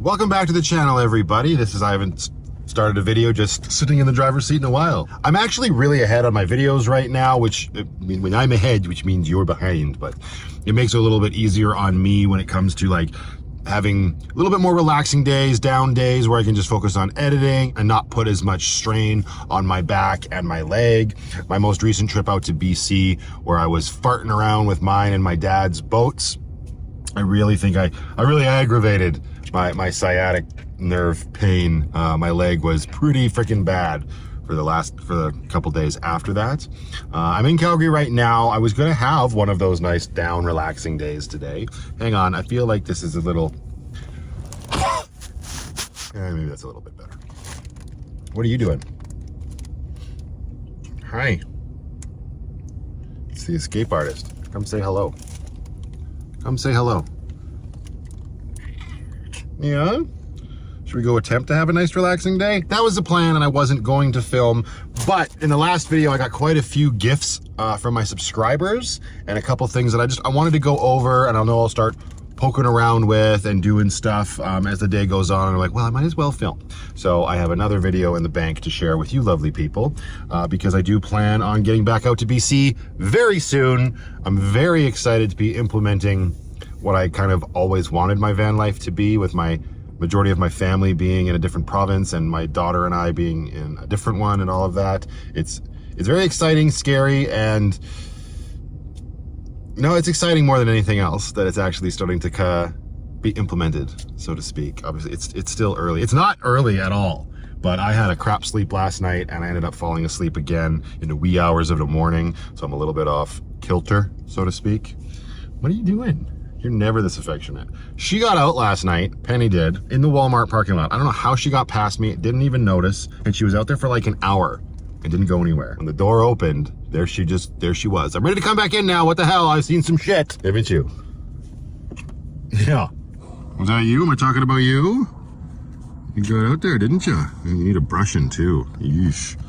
Welcome back to the channel, everybody. I haven't started a video, just sitting in the driver's seat in a while. I'm actually really ahead on my videos right now, which, when I'm ahead, which means you're behind, but it makes it a little bit easier on me when it comes to like having a little bit more relaxing days, down days where I can just focus on editing and not put as much strain on my back and my leg. My most recent trip out to BC, where I was farting around with mine and my dad's boats, I really think I really aggravated my sciatic nerve pain. My leg was pretty freaking bad for the couple days after that. I'm in Calgary right now. I was gonna have one of those nice down relaxing days today. Hang on, I feel like this is a little, maybe that's a little bit better. What are you doing? Hi. It's the escape artist. Come say hello. Come say hello. Yeah? Should we go attempt to have a nice relaxing day? That was the plan, and I wasn't going to film, but in the last video I got quite a few gifts from my subscribers and a couple things that I wanted to go over, and I'll start poking around with and doing stuff as the day goes on. And I'm like, well, I might as well film. So I have another video in the bank to share with you lovely people, because I do plan on getting back out to BC very soon. I'm very excited to be implementing what I kind of always wanted my van life to be, with my majority of my family being in a different province and my daughter and I being in a different one and all of that. It's very exciting, scary, and no, it's exciting more than anything else that it's actually starting to be implemented, so to speak. Obviously, it's still early. It's not early at all, but I had a crap sleep last night and I ended up falling asleep again in the wee hours of the morning, so I'm a little bit off kilter, so to speak. What are you doing? You're never this affectionate. She got out last night, Penny did, in the Walmart parking lot. I don't know how she got past me, didn't even notice, and she was out there for like an hour and didn't go anywhere. When the door opened, there she was. I'm ready to come back in now. What the hell? I've seen some shit. Haven't you? Yeah. Was that you? Am I talking about you? You got out there, didn't you? You need a brushing too. Yeesh.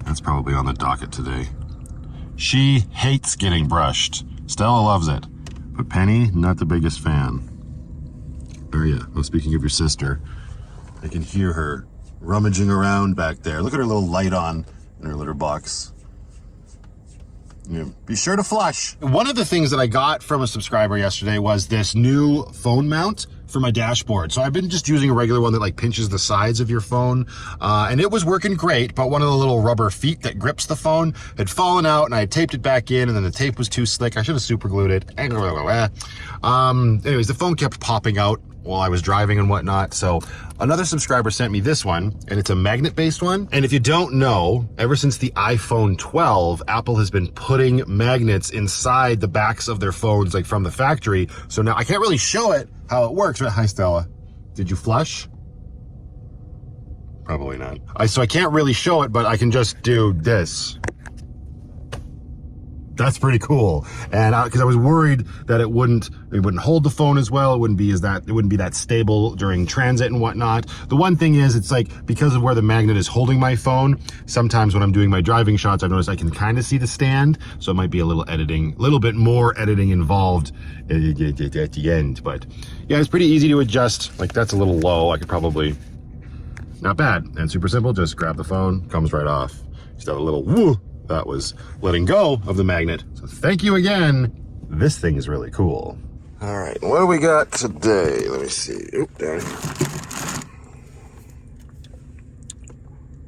That's probably on the docket today. She hates getting brushed. Stella loves it. But Penny, not the biggest fan. Are ya? Oh, speaking of your sister, I can hear her rummaging around back there. Look at her little light on in her litter box. Yeah, be sure to flush. One of the things that I got from a subscriber yesterday was this new phone mount for my dashboard. So I've been just using a regular one that like pinches the sides of your phone, and it was working great, but one of the little rubber feet that grips the phone had fallen out, and I had taped it back in, and then the tape was too slick. I should have super glued it. Anyways, the phone kept popping out while I was driving and whatnot. So another subscriber sent me this one, and it's a magnet based one. And if you don't know, ever since the iPhone 12, Apple has been putting magnets inside the backs of their phones, like from the factory. So now I can't really show it how it works. Hi, Stella. Did you flush? Probably not. So I can't really show it, but I can just do this. That's pretty cool. And because I was worried that it wouldn't hold the phone as well. It wouldn't be that stable during transit and whatnot. The one thing is, it's like, because of where the magnet is holding my phone, sometimes when I'm doing my driving shots, I've noticed I can kind of see the stand. So it might be a little bit more editing involved at the end. But yeah, it's pretty easy to adjust. Like, that's a little low. I could probably, not bad. And super simple, just grab the phone, comes right off. Just have a little woo. That was letting go of the magnet. So thank you again. This thing is really cool. All right, what do we got today? Let me see. Oop, down here.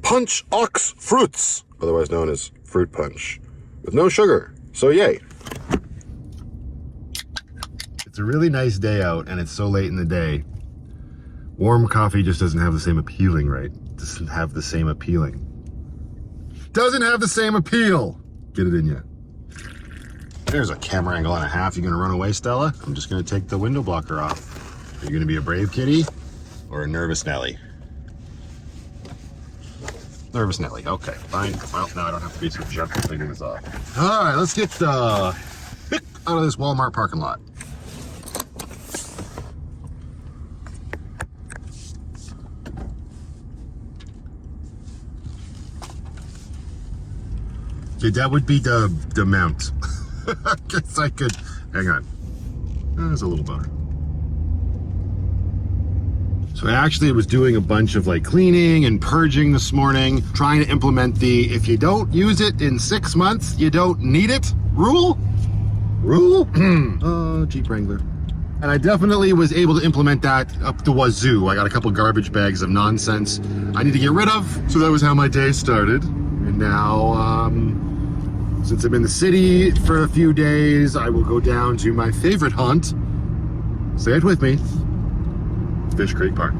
Punch Ox Fruits, otherwise known as fruit punch, with no sugar. So yay. It's a really nice day out, and it's so late in the day. Warm coffee just doesn't have the same appealing, right? It doesn't have the same appealing. Doesn't have the same appeal. Get it in you. There's a camera angle and a half. You gonna run away, Stella? I'm just gonna take the window blocker off. Are you gonna be a brave kitty or a nervous Nelly? Nervous Nelly, okay, fine. Well, now I don't have to be so gentle taking this off. All right, let's get the heck out of this Walmart parking lot. Okay, that would be the mount. I guess I could, hang on. There's a little better. So So I actually was doing a bunch of like cleaning and purging this morning, trying to implement the if you don't use it in 6 months, you don't need it rule. Oh, Jeep Wrangler. And I definitely was able to implement that up the wazoo. I got a couple garbage bags of nonsense I need to get rid of. So that was how my day started. And now, since I'm in the city for a few days, I will go down to my favorite haunt. Say it with me. Fish Creek Park.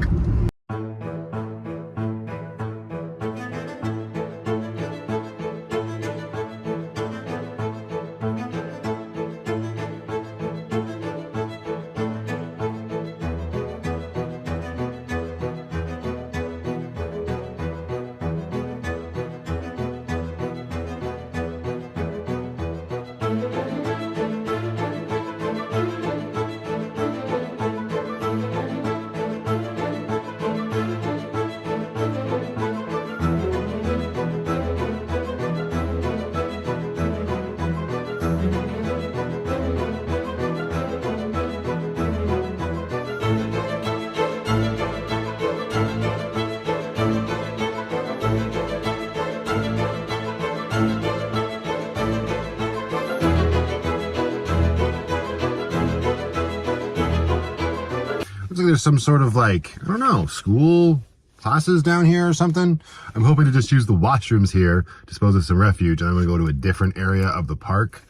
Looks like there's some sort of like, I don't know, school classes down here or something. I'm hoping to just use the washrooms here, dispose of some refuge, and I'm gonna go to a different area of the park.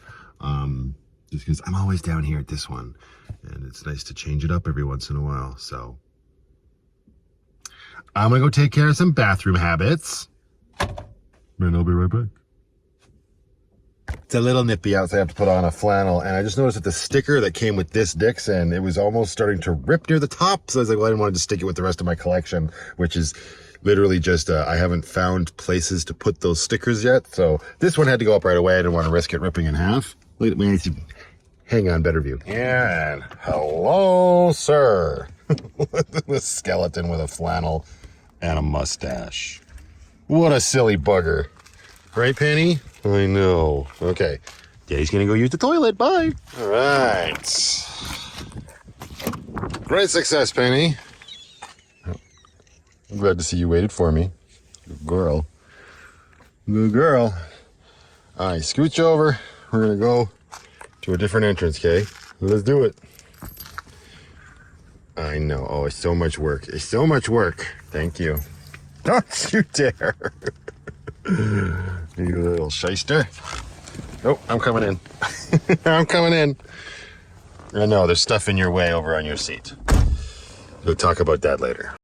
Just because I'm always down here at this one, and it's nice to change it up every once in a while. So I'm gonna go take care of some bathroom habits, and I'll be right back. It's a little nippy out, so I have to put on a flannel, and I just noticed that the sticker that came with this Dixon, it was almost starting to rip near the top, so I was like, well, I didn't want to just stick it with the rest of my collection, which is literally just, I haven't found places to put those stickers yet, so this one had to go up right away. I didn't want to risk it ripping in half. Look at me, hang on, better view. And hello, sir. The skeleton with a flannel and a mustache. What a silly bugger. Right, Penny? I know. Okay. Daddy's gonna go use the toilet. Bye. All right. Great success, Penny. I'm glad to see you waited for me. Good girl. Good girl. All right, scooch over. We're gonna go to a different entrance, okay? Let's do it. I know. Oh, it's so much work. It's so much work. Thank you. Don't you dare. You little shyster. Oh, I'm coming in. I'm coming in. I know, there's stuff in your way over on your seat. We'll talk about that later.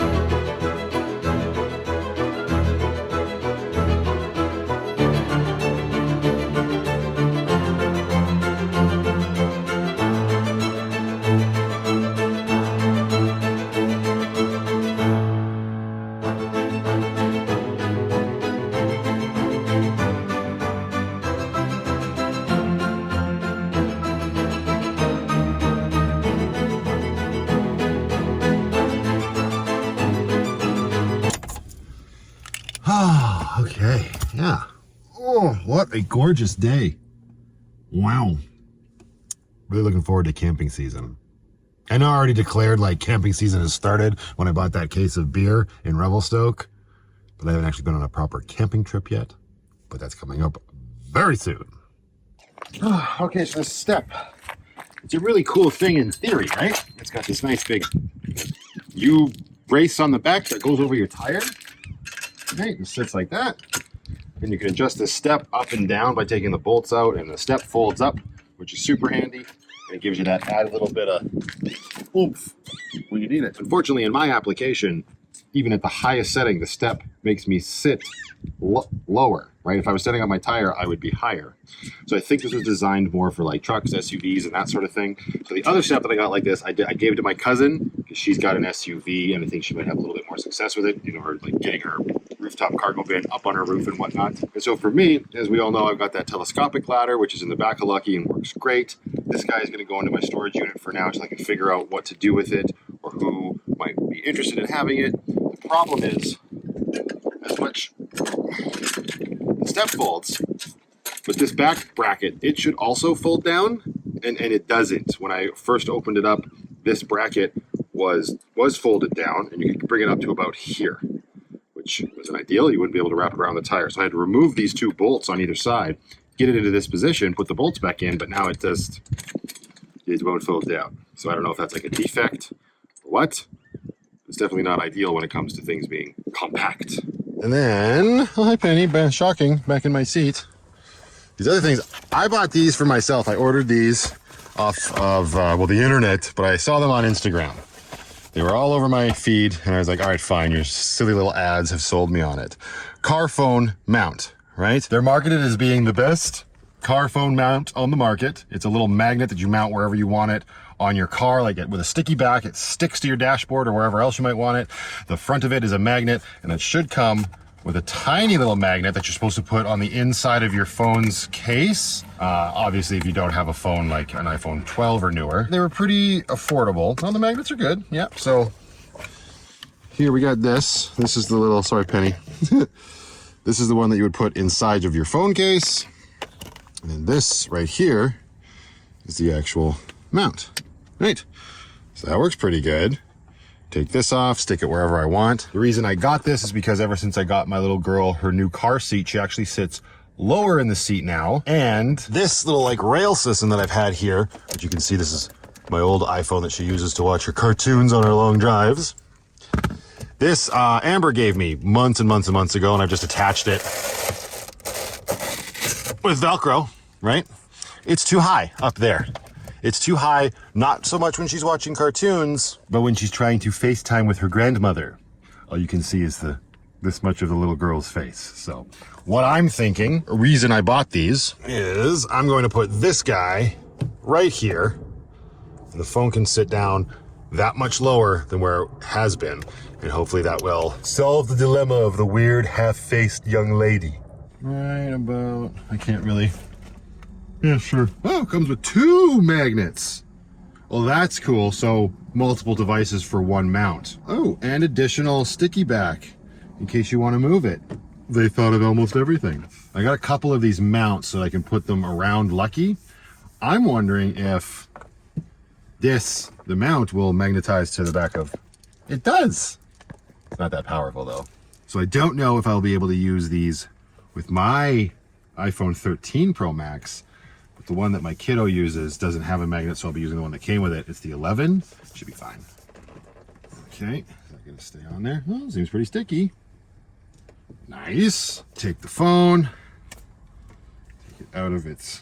Okay, yeah. Oh, what a gorgeous day. Wow. Really looking forward to camping season. I know I already declared like camping season has started when I bought that case of beer in Revelstoke, but I haven't actually been on a proper camping trip yet, but that's coming up very soon. Okay, so this step, it's a really cool thing in theory, right? It's got this nice big U-brace on the back that goes over your tire. Okay, it sits like that. And you can adjust this step up and down by taking the bolts out, and the step folds up, which is super handy. And it gives you that added little bit of oomph when you need it. Unfortunately, in my application, even at the highest setting, the step makes me sit lower, right? If I was standing on my tire, I would be higher. So I think this was designed more for like trucks, SUVs, and that sort of thing. So the other step that I got like this, I gave it to my cousin because she's got an SUV, and I think she might have a little bit more success with it, you know, or like getting her rooftop cargo van up on her roof and whatnot. And so for me, as we all know, I've got that telescopic ladder, which is in the back of Lucky and works great. This guy is going to go into my storage unit for now until I can figure out what to do with it or who might be interested in having it. The problem is, as much the step folds, but this back bracket, it should also fold down, and it doesn't. When I first opened it up, this bracket was folded down, and you could bring it up to about here, which wasn't ideal. You wouldn't be able to wrap it around the tire. So I had to remove these 2 bolts on either side, get it into this position, put the bolts back in, but now it won't fold down. So I don't know if that's like a defect or what. It's definitely not ideal when it comes to things being compact. And then, oh, hi Penny, shocking, back in my seat. These other things, I bought these for myself. I ordered these off of, well, the internet, but I saw them on Instagram. They were all over my feed, and I was like, all right, fine, your silly little ads have sold me on it. Car phone mount, right? They're marketed as being the best car phone mount on the market. It's a little magnet that you mount wherever you want it on your car, like with a sticky back. It sticks to your dashboard or wherever else you might want it. The front of it is a magnet, and it should come with a tiny little magnet that you're supposed to put on the inside of your phone's case. Obviously, if you don't have a phone like an iPhone 12 or newer. They were pretty affordable. Well, the magnets are good, yeah. So here we got this. This is the little, sorry Penny. This is the one that you would put inside of your phone case. And then this right here is the actual mount, right? So that works pretty good. Take this off, stick it wherever I want. The reason I got this is because ever since I got my little girl her new car seat, she actually sits lower in the seat now. And this little like rail system that I've had here, which you can see, this is my old iPhone that she uses to watch her cartoons on her long drives. This Amber gave me months and months and months ago, and I've just attached it with Velcro, right? It's too high up there. It's too high, not so much when she's watching cartoons, but when she's trying to FaceTime with her grandmother. All you can see is this much of the little girl's face. So what I'm thinking, a reason I bought these, is I'm going to put this guy right here. And the phone can sit down that much lower than where it has been. And hopefully that will solve the dilemma of the weird half-faced young lady. Right about, I can't really. Yeah, sure. Oh, it comes with 2 magnets. Well, that's cool. So multiple devices for one mount. Oh, and additional sticky back in case you want to move it. They thought of almost everything. I got a couple of these mounts so I can put them around Lucky. I'm wondering if the mount will magnetize to the back of. It does. It's not that powerful though. So I don't know if I'll be able to use these with my iPhone 13 Pro Max. The one that my kiddo uses doesn't have a magnet, so I'll be using the one that came with it. It's the 11. Should be fine. Okay, is that gonna stay on there? Oh, seems pretty sticky. Nice. Take the phone, take it out of its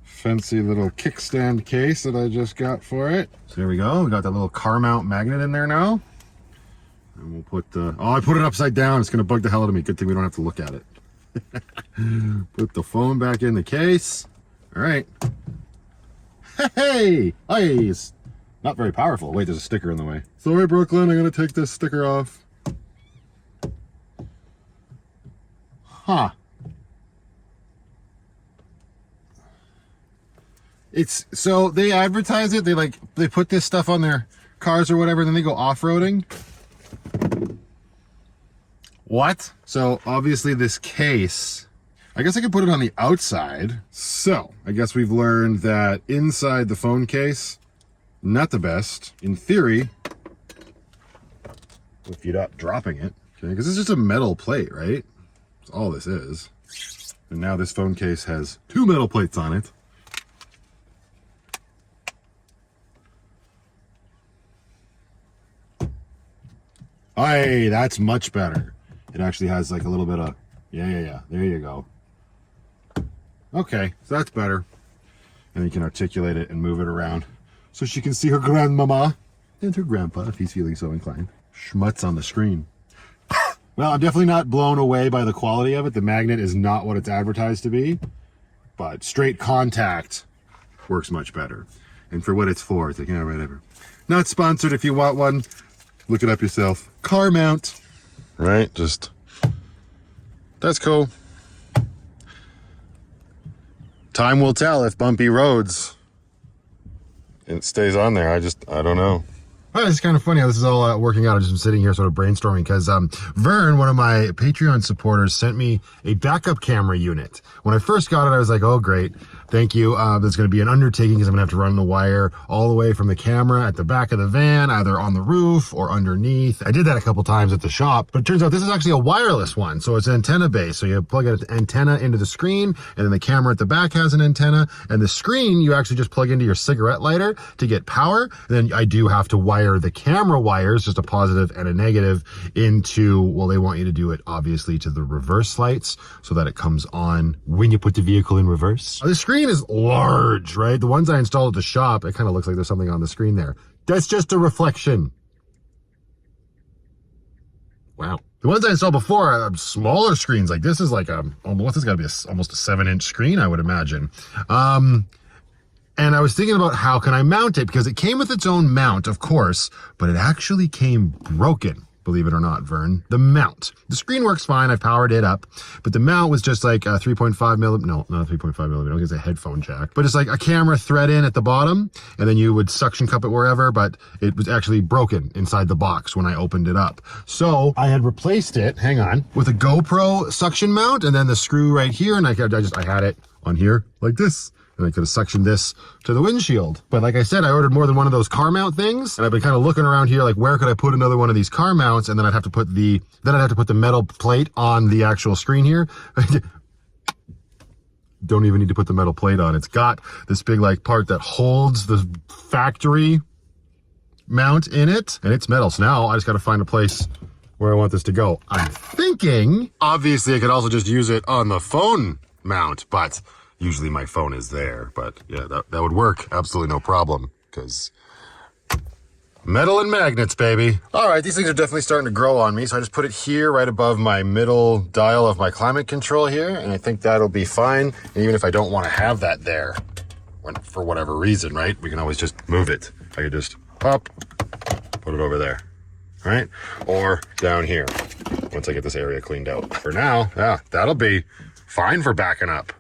fancy little kickstand case that I just got for it. So there we go. We got that little car mount magnet in there now. And we'll put I put it upside down. It's gonna bug the hell out of me. Good thing we don't have to look at it. Put the phone back in the case. All right. Hey, it's not very powerful. Wait, there's a sticker in the way. Sorry, Brooklyn, I'm gonna take this sticker off. Huh. It's, so they advertise it, they put this stuff on their cars or whatever, and then they go off-roading. What? So obviously this case, I guess I could put it on the outside. So I guess we've learned that inside the phone case, not the best. In theory, if you're not dropping it, okay, because it's just a metal plate, right? That's all this is. And now this phone case has 2 metal plates on it. Hey, that's much better. It actually has like a little bit of, yeah. There you go. Okay, so that's better. And you can articulate it and move it around so she can see her grandmama and her grandpa if he's feeling so inclined. Schmutz on the screen. Well, I'm definitely not blown away by the quality of it. The magnet is not what it's advertised to be, but straight contact works much better. And for what it's for, it's like, yeah, whatever. Not sponsored. If you want one, look it up yourself. Car mount. Right, just, that's cool. Time will tell if bumpy roads, it stays on there. I don't know. Well, it's kind of funny how this is all working out. I've just been sitting here sort of brainstorming because Vern, one of my Patreon supporters, sent me a backup camera unit. When I first got it, I was like, oh, great. Thank you. There's going to be an undertaking because I'm going to have to run the wire all the way from the camera at the back of the van, either on the roof or underneath. I did that a couple times at the shop, but it turns out this is actually a wireless one. So it's antenna based. So you plug an antenna into the screen, and then the camera at the back has an antenna, and the screen you actually just plug into your cigarette lighter to get power. And then I do have to wire the camera wires, just a positive and a negative, into, well, they want you to do it obviously to the reverse lights so that it comes on when you put the vehicle in reverse. The screen is large, right? The ones I installed at the shop, it kind of looks like there's something on the screen there. That's just a reflection. Wow. The ones I installed before are smaller screens. Like this is like what's this got to be almost a 7-inch screen, I would imagine. And I was thinking about how can I mount it, because it came with its own mount, of course, but it actually came broken, believe it or not, Vern. The mount. The screen works fine. I powered it up, but the mount was just like a 3.5 millimeter. No, not a 3.5 millimeter. I think it's a headphone jack, but it's like a camera thread in at the bottom, and then you would suction cup it wherever, but it was actually broken inside the box when I opened it up. So I had replaced it, hang on, with a GoPro suction mount, and then the screw right here, and I had it on here like this. And I could have suctioned this to the windshield. But like I said, I ordered more than one of those car mount things. And I've been kind of looking around here, like where could I put another one of these car mounts? And then I'd have to put the metal plate on the actual screen here. Don't even need to put the metal plate on. It's got this big like part that holds the factory mount in it, and it's metal. So now I just got to find a place where I want this to go. I'm thinking, obviously I could also just use it on the phone mount, but usually my phone is there. But yeah, that would work. Absolutely no problem, because metal and magnets, baby. All right, these things are definitely starting to grow on me. So I just put it here right above my middle dial of my climate control here. And I think that'll be fine. And even if I don't want to have that there for whatever reason, right? We can always just move it. I could just pop, put it over there, right? Or down here once I get this area cleaned out. For now, yeah, that'll be fine for backing up.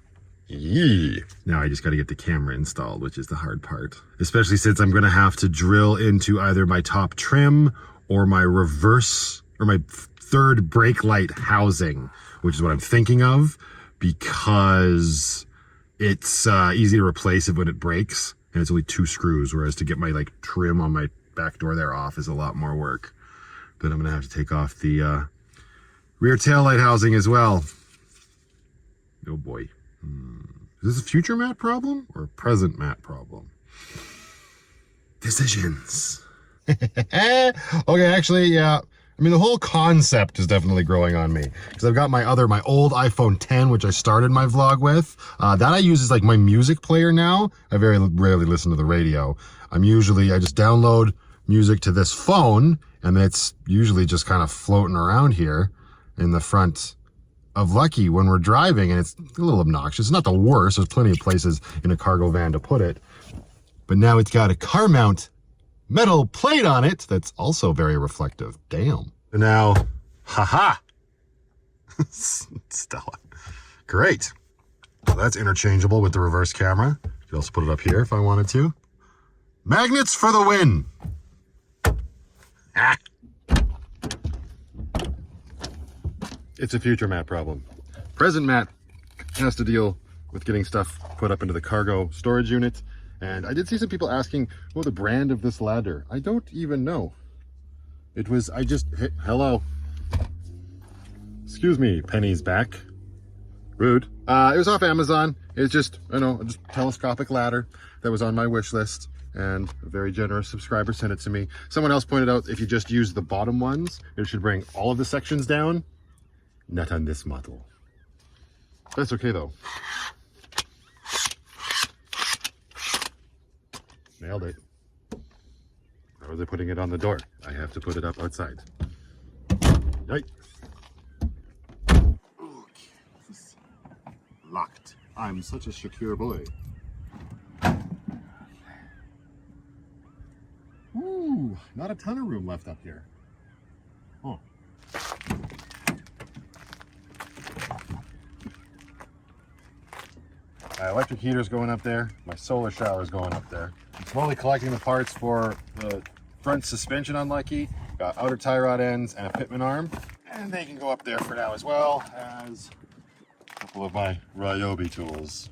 Yee. Now I just got to get the camera installed, which is the hard part, especially since I'm going to have to drill into either my top trim or my reverse or my third brake light housing, which is what I'm thinking of, because it's easy to replace it when it breaks, and it's only 2 screws, whereas to get my like trim on my back door there off is a lot more work. But I'm going to have to take off the rear tail light housing as well. Oh boy. Is this a future Matt problem or a present Matt problem? Decisions. Okay, actually, yeah. I mean, the whole concept is definitely growing on me, because I've got my old iPhone 10, which I started my vlog with. That I use as like my music player now. I very rarely listen to the radio. I just download music to this phone, and it's usually just kind of floating around here in the front of Lucky when we're driving, and it's a little obnoxious. It's not the worst. There's plenty of places in a cargo van to put it. But now it's got a car mount metal plate on it that's also very reflective. Damn. And now, haha. Stella. Great. Well, that's interchangeable with the reverse camera. You could also put it up here if I wanted to. Magnets for the win. Ah. It's a future Matt problem. Present Matt has to deal with getting stuff put up into the cargo storage unit. And I did see some people asking, oh, the brand of this ladder. I don't even know. It was, hey, hello. Excuse me, Penny's back. Rude. It was off Amazon. It's just, just a telescopic ladder that was on my wish list. And a very generous subscriber sent it to me. Someone else pointed out if you just use the bottom ones, it should bring all of the sections down. Not on this model. That's okay though. Nailed it. How are they putting it on the door? I have to put it up outside. Yikes. Okay, this is locked. I'm such a secure boy. Ooh, not a ton of room left up here. Oh. My electric heater's going up there. My solar shower's going up there. I'm slowly collecting the parts for the front suspension on Lucky. Got outer tie rod ends and a pitman arm. And they can go up there for now, as well as a couple of my Ryobi tools.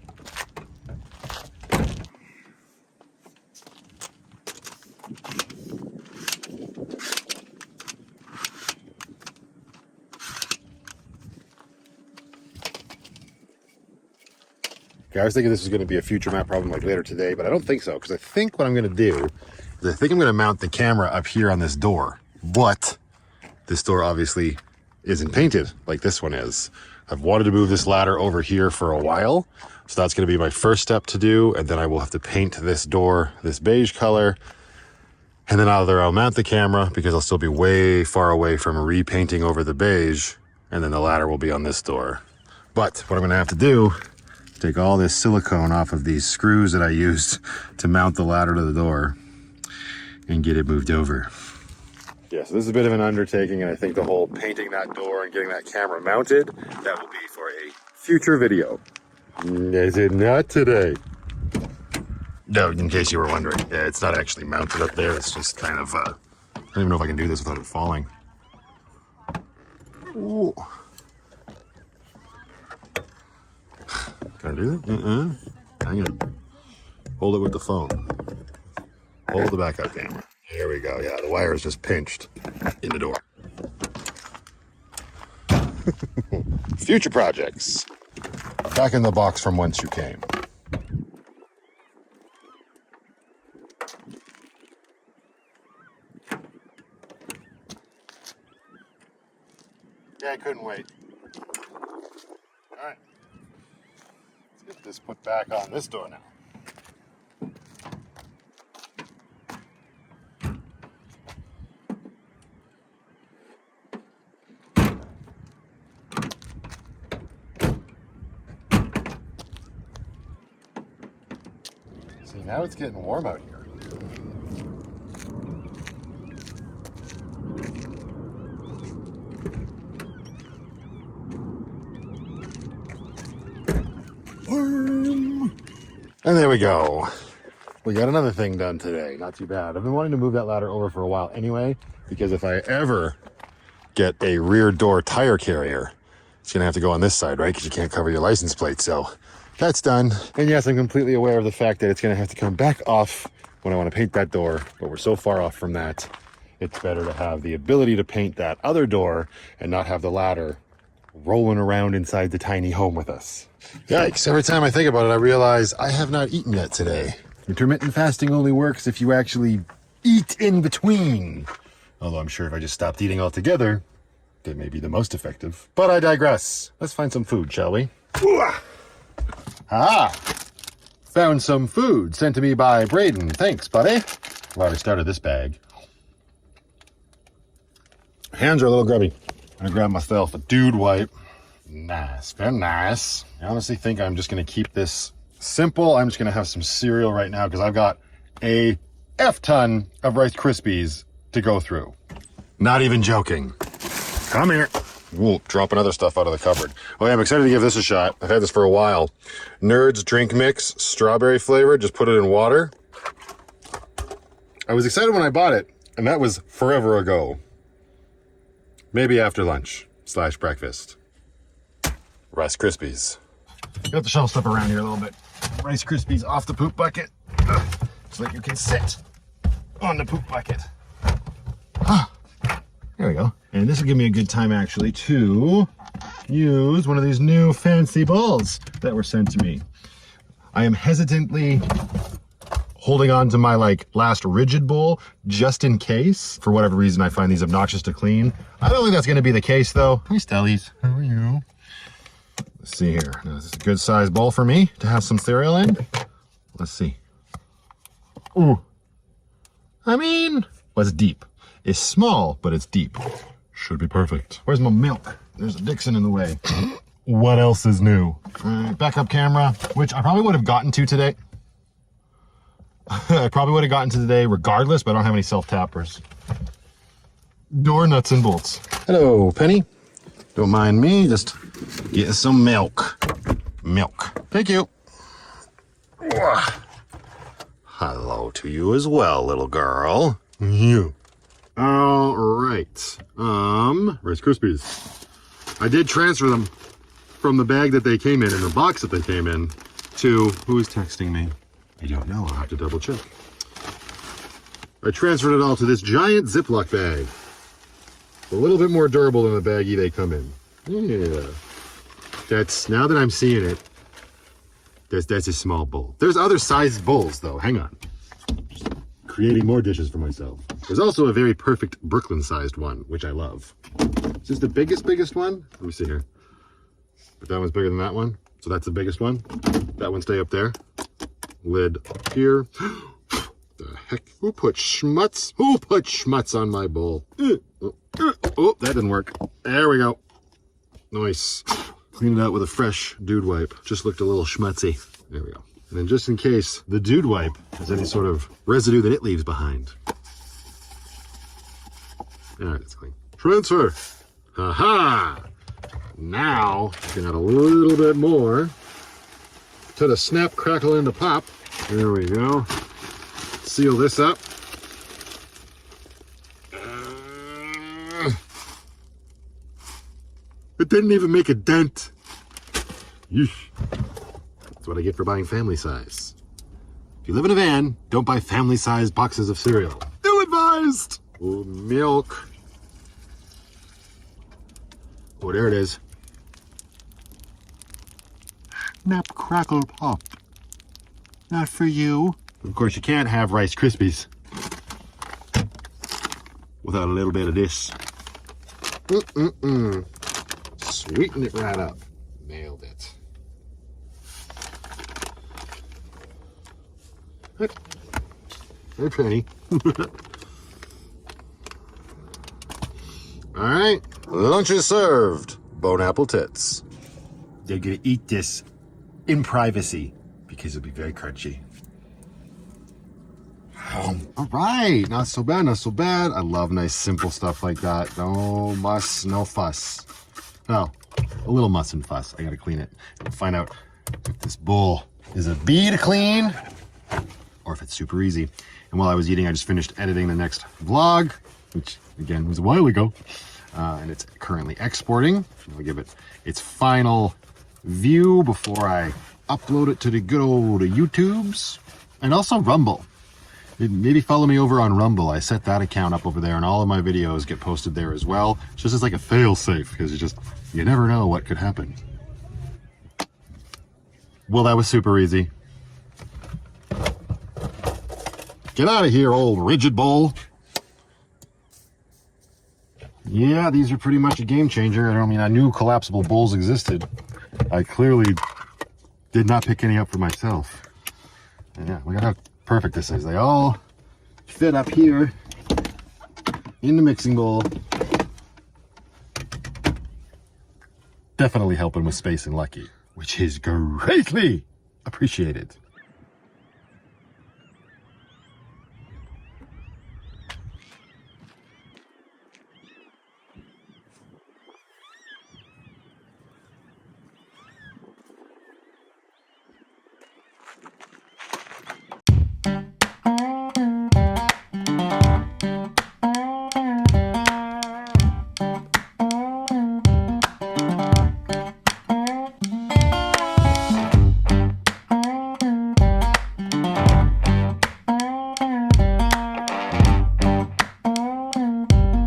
Okay, I was thinking this was going to be a future map problem like later today, but I don't think so, because I think what I'm going to do is I think I'm going to mount the camera up here on this door. But this door obviously isn't painted like this one is. I've wanted to move this ladder over here for a while, so that's going to be my first step to do, and then I will have to paint this door this beige color, and then either I'll mount the camera because I'll still be way far away from repainting over the beige, and then the ladder will be on this door. But what I'm going to have to do, take all this silicone off of these screws that I used to mount the ladder to the door and get it moved over. Yeah, so this is a bit of an undertaking, and I think the whole painting that door and getting that camera mounted, that will be for a future video. Is it not today? No, in case you were wondering. Yeah, it's not actually mounted up there. It's just kind of, I don't even know if I can do this without it falling. Ooh. Can I do that? I'm going to hold it with the phone. Hold the backup camera. Here we go. Yeah, the wire is just pinched in the door. Future projects. Back in the box from whence you came. Yeah, I couldn't wait. All right. Let's get this put back on this door now. See, now it's getting warm out here. And there we go. We got another thing done today. Not too bad. I've been wanting to move that ladder over for a while anyway, because if I ever get a rear door tire carrier, it's going to have to go on this side, right? Because you can't cover your license plate. So that's done. And yes, I'm completely aware of the fact that it's going to have to come back off when I want to paint that door, but we're so far off from that, it's better to have the ability to paint that other door and not have the ladder rolling around inside the tiny home with us. Yikes, every time I think about it, I realize I have not eaten yet today. Intermittent fasting only works if you actually eat in between. Although I'm sure if I just stopped eating altogether, that may be the most effective. But I digress. Let's find some food, shall we? Ah! Found some food sent to me by Braden. Thanks, buddy. I've already started this bag. Hands are a little grubby. I'm gonna grab myself a dude wipe. Nice, very nice. I honestly think I'm just gonna keep this simple. I'm just gonna have some cereal right now because I've got a F-ton of Rice Krispies to go through. Not even joking. Come here. Ooh, dropping other stuff out of the cupboard. Oh yeah, I'm excited to give this a shot. I've had this for a while. Nerds drink mix, strawberry flavor. Just put it in water. I was excited when I bought it, and that was forever ago. Maybe after lunch / breakfast. Rice Krispies. Got the shelf stuff around here a little bit. Rice Krispies off the poop bucket. So that you can sit on the poop bucket. There we go. And this will give me a good time actually to use one of these new fancy bowls that were sent to me. I am hesitantly holding on to my last rigid bowl just in case. For whatever reason, I find these obnoxious to clean. I don't think that's going to be the case though. Hi Stellies, how are you? Let's see here. Now, this is a good size bowl for me to have some cereal in. Let's see. Ooh. I mean, well, it's deep. It's small, but it's deep. Should be perfect. Where's my milk? There's a Dixon in the way. What else is new? Backup camera, which I probably would have gotten to today. I probably would have gotten to today regardless, but I don't have any self-tappers. Door nuts and bolts. Hello, Penny. Don't mind me, just getting some milk. Milk. Thank you. Hello to you as well, little girl. You. All right. Rice Krispies. I did transfer them from the bag that they came in the box that they came in, to who's texting me? I don't know. I'll have to double check. I transferred it all to this giant Ziploc bag. A little bit more durable than the baggie they come in. Yeah. That's, now that I'm seeing it, That's a small bowl. There's other sized bowls though. Hang on. Just creating more dishes for myself. There's also a very perfect Brooklyn-sized one, which I love. Is this the biggest one? Let me see here. But that one's bigger than that one. So that's the biggest one. That one stay up there. Lid here. The heck? Who put schmutz? Who put schmutz on my bowl? Oh, that didn't work. There we go. Nice. Clean it out with a fresh dude wipe. Just looked a little schmutzy. There we go. And then just in case the dude wipe has any sort of residue that it leaves behind. All right, it's clean. Transfer. Ha-ha. Now, you can add a little bit more to the snap, crackle, and the pop. There we go. Seal this up. It didn't even make a dent. Yeesh. That's what I get for buying family size. If you live in a van, don't buy family size boxes of cereal. Ill advised. Oh, milk. Oh, there it is. Snap, crackle, pop. Not for you. Of course, you can't have Rice Krispies without a little bit of this. Sweeten it right up. Nailed it. Very pretty. All right. Lunch is served. Bone apple tits. They're gonna eat this in privacy because it'll be very crunchy. All right, not so bad, not so bad. I love nice simple stuff like that. No muss, no fuss. Oh, a little muss and fuss. I gotta clean it and find out if this bowl is a bee to clean or if it's super easy. And while I was eating, I just finished editing the next vlog, which again was a while ago, and it's currently exporting. I'll give it its final view before I upload it to the good old YouTubes and also Rumble. Maybe follow me over on Rumble. I set that account up over there and all of my videos get posted there as well. Just as like a fail safe because you never know what could happen. Well, that was super easy. Get out of here, old rigid bowl. Yeah, these are pretty much a game changer. I knew collapsible bowls existed. I clearly did not pick any up for myself. And yeah, look at how perfect this is. They all fit up here in the mixing bowl. Definitely helping with space and Lucky, which is greatly appreciated.